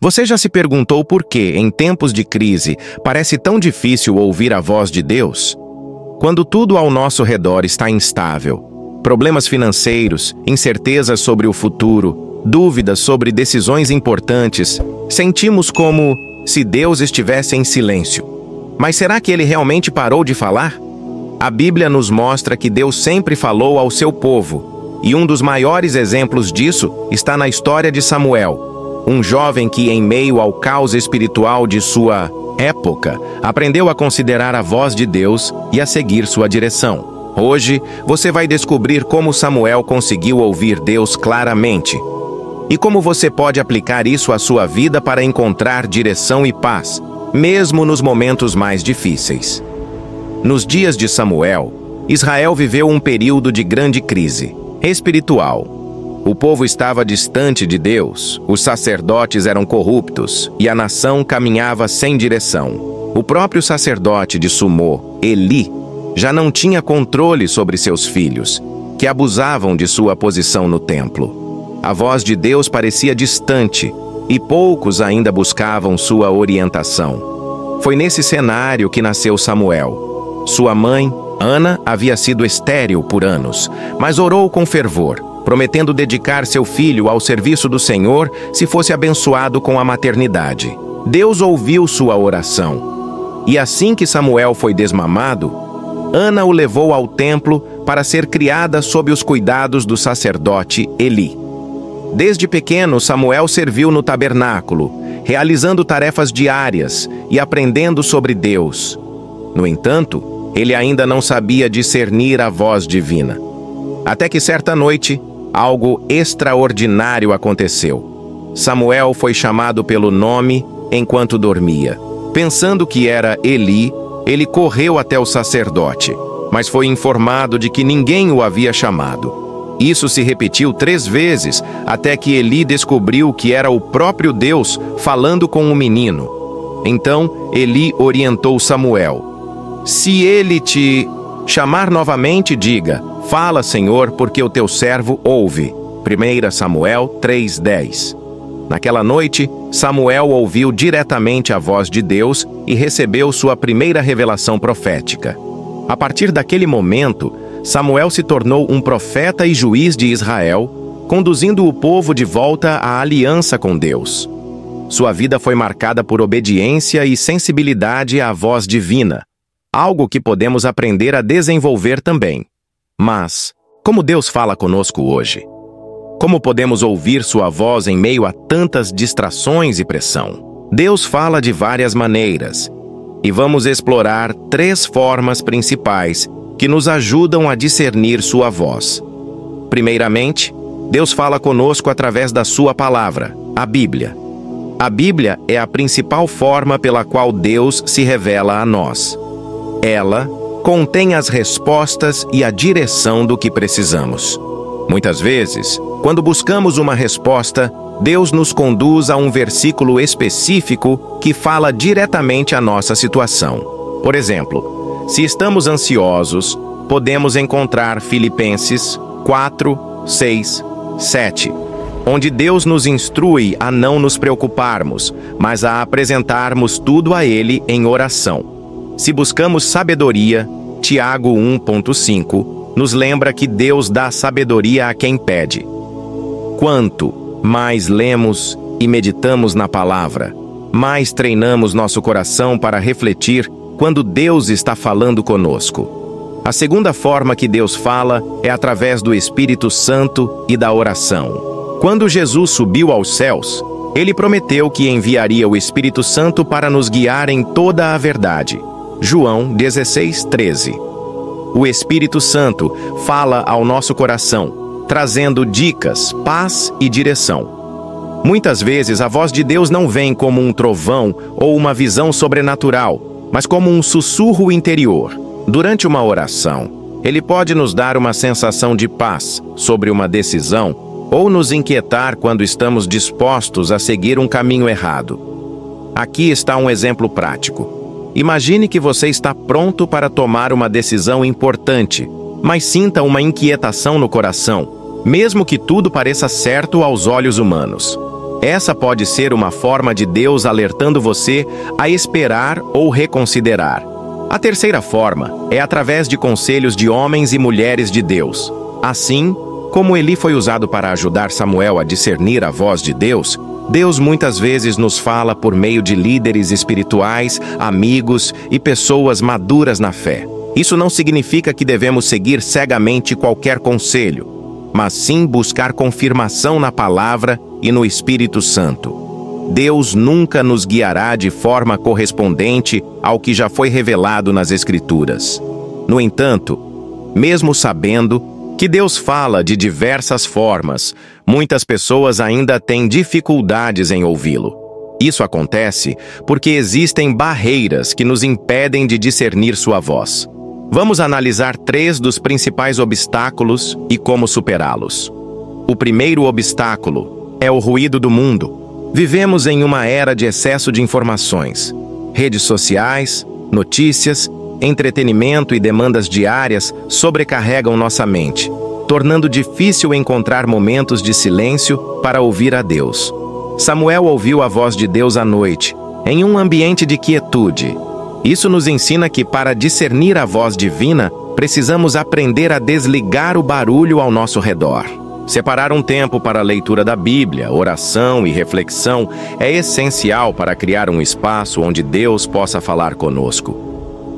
Você já se perguntou por que, em tempos de crise, parece tão difícil ouvir a voz de Deus? Quando tudo ao nosso redor está instável, problemas financeiros, incertezas sobre o futuro, dúvidas sobre decisões importantes, sentimos como se Deus estivesse em silêncio. Mas será que Ele realmente parou de falar? A Bíblia nos mostra que Deus sempre falou ao seu povo, e um dos maiores exemplos disso está na história de Samuel, um jovem que, em meio ao caos espiritual de sua época, aprendeu a considerar a voz de Deus e a seguir sua direção. Hoje, você vai descobrir como Samuel conseguiu ouvir Deus claramente e como você pode aplicar isso à sua vida para encontrar direção e paz, mesmo nos momentos mais difíceis. Nos dias de Samuel, Israel viveu um período de grande crise espiritual. O povo estava distante de Deus, os sacerdotes eram corruptos e a nação caminhava sem direção. O próprio sacerdote de Sumô, Eli, já não tinha controle sobre seus filhos, que abusavam de sua posição no templo. A voz de Deus parecia distante e poucos ainda buscavam sua orientação. Foi nesse cenário que nasceu Samuel. Sua mãe, Ana, havia sido estéril por anos, mas orou com fervor, prometendo dedicar seu filho ao serviço do Senhor se fosse abençoado com a maternidade. Deus ouviu sua oração. E assim que Samuel foi desmamado, Ana o levou ao templo para ser criada sob os cuidados do sacerdote Eli. Desde pequeno, Samuel serviu no tabernáculo, realizando tarefas diárias e aprendendo sobre Deus. No entanto, ele ainda não sabia discernir a voz divina. Até que certa noite, algo extraordinário aconteceu. Samuel foi chamado pelo nome enquanto dormia. Pensando que era Eli, ele correu até o sacerdote, mas foi informado de que ninguém o havia chamado. Isso se repetiu 3 vezes, até que Eli descobriu que era o próprio Deus falando com o menino. Então, Eli orientou Samuel: "Se ele te chamar novamente, diga: Fala, Senhor, porque o teu servo ouve." 1 Samuel 3:10. Naquela noite, Samuel ouviu diretamente a voz de Deus e recebeu sua primeira revelação profética. A partir daquele momento, Samuel se tornou um profeta e juiz de Israel, conduzindo o povo de volta à aliança com Deus. Sua vida foi marcada por obediência e sensibilidade à voz divina, algo que podemos aprender a desenvolver também. Mas, como Deus fala conosco hoje? Como podemos ouvir sua voz em meio a tantas distrações e pressão? Deus fala de várias maneiras, e vamos explorar 3 formas principais que nos ajudam a discernir sua voz. Primeiramente, Deus fala conosco através da sua palavra, a Bíblia. A Bíblia é a principal forma pela qual Deus se revela a nós. Ela contém as respostas e a direção do que precisamos. Muitas vezes, quando buscamos uma resposta, Deus nos conduz a um versículo específico que fala diretamente à nossa situação. Por exemplo, se estamos ansiosos, podemos encontrar Filipenses 4, 6, 7, onde Deus nos instrui a não nos preocuparmos, mas a apresentarmos tudo a Ele em oração. Se buscamos sabedoria, Tiago 1,5 nos lembra que Deus dá sabedoria a quem pede. Quanto mais lemos e meditamos na palavra, mais treinamos nosso coração para refletir quando Deus está falando conosco. A segunda forma que Deus fala é através do Espírito Santo e da oração. Quando Jesus subiu aos céus, Ele prometeu que enviaria o Espírito Santo para nos guiar em toda a verdade. João 16:13. O Espírito Santo fala ao nosso coração, trazendo dicas, paz e direção. Muitas vezes a voz de Deus não vem como um trovão ou uma visão sobrenatural, mas como um sussurro interior. Durante uma oração, Ele pode nos dar uma sensação de paz sobre uma decisão ou nos inquietar quando estamos dispostos a seguir um caminho errado. Aqui está um exemplo prático. Imagine que você está pronto para tomar uma decisão importante, mas sinta uma inquietação no coração, mesmo que tudo pareça certo aos olhos humanos. Essa pode ser uma forma de Deus alertando você a esperar ou reconsiderar. A terceira forma é através de conselhos de homens e mulheres de Deus. Assim, como Eli foi usado para ajudar Samuel a discernir a voz de Deus, Deus muitas vezes nos fala por meio de líderes espirituais, amigos e pessoas maduras na fé. Isso não significa que devemos seguir cegamente qualquer conselho, mas sim buscar confirmação na palavra e no Espírito Santo. Deus nunca nos guiará de forma correspondente ao que já foi revelado nas Escrituras. No entanto, mesmo sabendo que Deus fala de diversas formas, muitas pessoas ainda têm dificuldades em ouvi-lo. Isso acontece porque existem barreiras que nos impedem de discernir sua voz. Vamos analisar 3 dos principais obstáculos e como superá-los. O primeiro obstáculo é o ruído do mundo. Vivemos em uma era de excesso de informações. Redes sociais, notícias, entretenimento e demandas diárias sobrecarregam nossa mente, tornando difícil encontrar momentos de silêncio para ouvir a Deus. Samuel ouviu a voz de Deus à noite, em um ambiente de quietude. Isso nos ensina que, para discernir a voz divina, precisamos aprender a desligar o barulho ao nosso redor. Separar um tempo para a leitura da Bíblia, oração e reflexão é essencial para criar um espaço onde Deus possa falar conosco.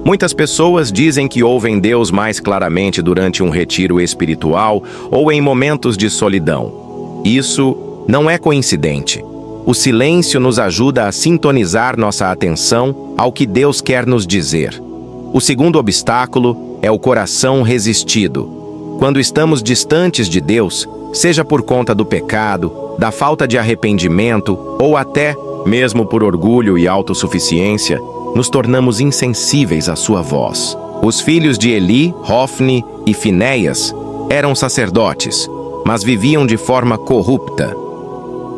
Muitas pessoas dizem que ouvem Deus mais claramente durante um retiro espiritual ou em momentos de solidão. Isso não é coincidente. O silêncio nos ajuda a sintonizar nossa atenção ao que Deus quer nos dizer. O segundo obstáculo é o coração resistido. Quando estamos distantes de Deus, seja por conta do pecado, da falta de arrependimento ou até mesmo por orgulho e autossuficiência, nos tornamos insensíveis à sua voz. Os filhos de Eli, Hofni e Finéias eram sacerdotes, mas viviam de forma corrupta.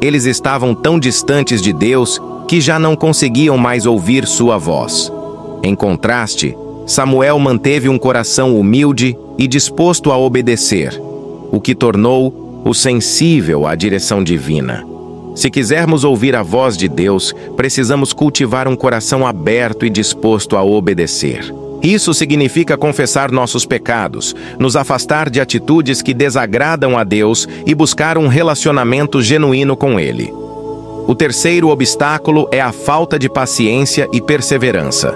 Eles estavam tão distantes de Deus que já não conseguiam mais ouvir sua voz. Em contraste, Samuel manteve um coração humilde e disposto a obedecer, o que tornou-o sensível à direção divina. Se quisermos ouvir a voz de Deus, precisamos cultivar um coração aberto e disposto a obedecer. Isso significa confessar nossos pecados, nos afastar de atitudes que desagradam a Deus e buscar um relacionamento genuíno com Ele. O terceiro obstáculo é a falta de paciência e perseverança.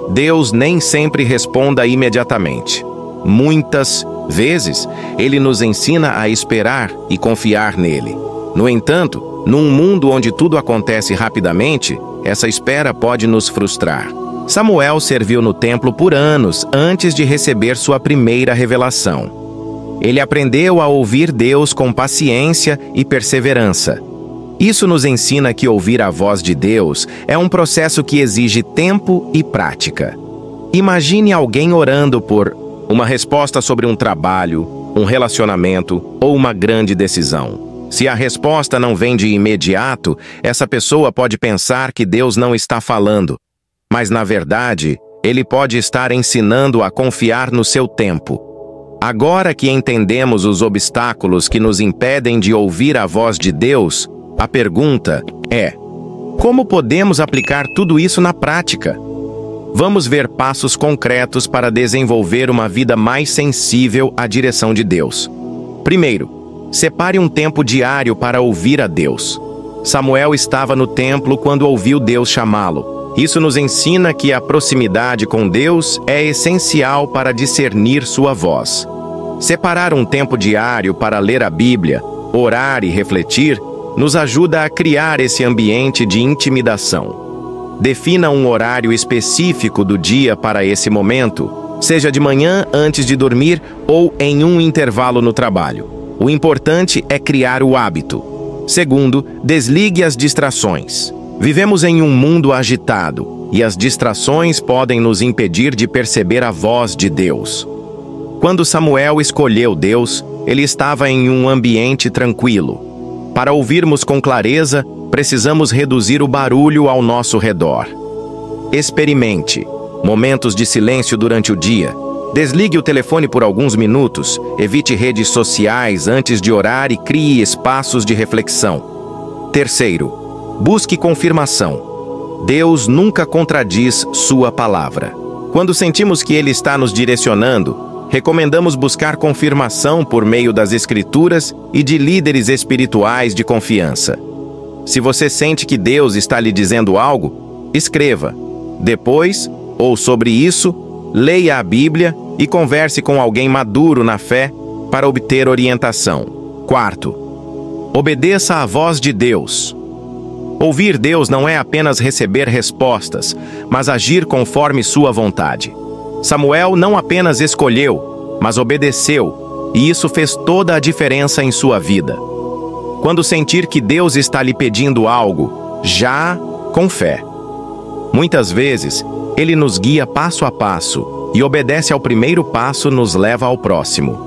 Deus nem sempre responda imediatamente. Muitas vezes, Ele nos ensina a esperar e confiar nele. No entanto, num mundo onde tudo acontece rapidamente, essa espera pode nos frustrar. Samuel serviu no templo por anos antes de receber sua primeira revelação. Ele aprendeu a ouvir Deus com paciência e perseverança. Isso nos ensina que ouvir a voz de Deus é um processo que exige tempo e prática. Imagine alguém orando por uma resposta sobre um trabalho, um relacionamento ou uma grande decisão. Se a resposta não vem de imediato, essa pessoa pode pensar que Deus não está falando. Mas, na verdade, Ele pode estar ensinando a confiar no seu tempo. Agora que entendemos os obstáculos que nos impedem de ouvir a voz de Deus, a pergunta é: como podemos aplicar tudo isso na prática? Vamos ver passos concretos para desenvolver uma vida mais sensível à direção de Deus. Primeiro, separe um tempo diário para ouvir a Deus. Samuel estava no templo quando ouviu Deus chamá-lo. Isso nos ensina que a proximidade com Deus é essencial para discernir sua voz. Separar um tempo diário para ler a Bíblia, orar e refletir nos ajuda a criar esse ambiente de intimidação. Defina um horário específico do dia para esse momento, seja de manhã antes de dormir ou em um intervalo no trabalho. O importante é criar o hábito. Segundo, desligue as distrações. Vivemos em um mundo agitado e as distrações podem nos impedir de perceber a voz de Deus. Quando Samuel escolheu Deus, ele estava em um ambiente tranquilo. Para ouvirmos com clareza, precisamos reduzir o barulho ao nosso redor. Experimente momentos de silêncio durante o dia. Desligue o telefone por alguns minutos, evite redes sociais antes de orar e crie espaços de reflexão. Terceiro, busque confirmação. Deus nunca contradiz sua palavra. Quando sentimos que Ele está nos direcionando, recomendamos buscar confirmação por meio das Escrituras e de líderes espirituais de confiança. Se você sente que Deus está lhe dizendo algo, escreva. Depois, ou sobre isso, leia a Bíblia e converse com alguém maduro na fé para obter orientação. Quarto, obedeça à voz de Deus. Ouvir Deus não é apenas receber respostas, mas agir conforme sua vontade. Samuel não apenas escolheu, mas obedeceu, e isso fez toda a diferença em sua vida. Quando sentir que Deus está lhe pedindo algo, já com fé. Muitas vezes, Ele nos guia passo a passo, e obedece ao primeiro passo nos leva ao próximo.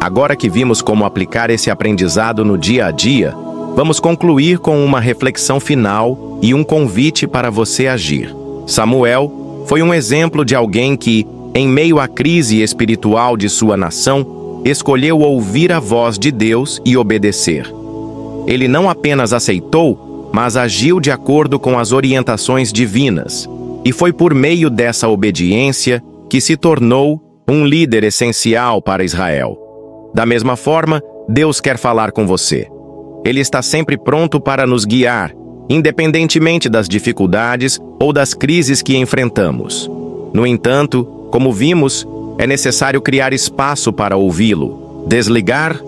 Agora que vimos como aplicar esse aprendizado no dia a dia, vamos concluir com uma reflexão final e um convite para você agir. Samuel foi um exemplo de alguém que, em meio à crise espiritual de sua nação, escolheu ouvir a voz de Deus e obedecer. Ele não apenas aceitou, mas agiu de acordo com as orientações divinas, e foi por meio dessa obediência que se tornou um líder essencial para Israel. Da mesma forma, Deus quer falar com você. Ele está sempre pronto para nos guiar, independentemente das dificuldades ou das crises que enfrentamos. No entanto, como vimos, é necessário criar espaço para ouvi-lo, desligar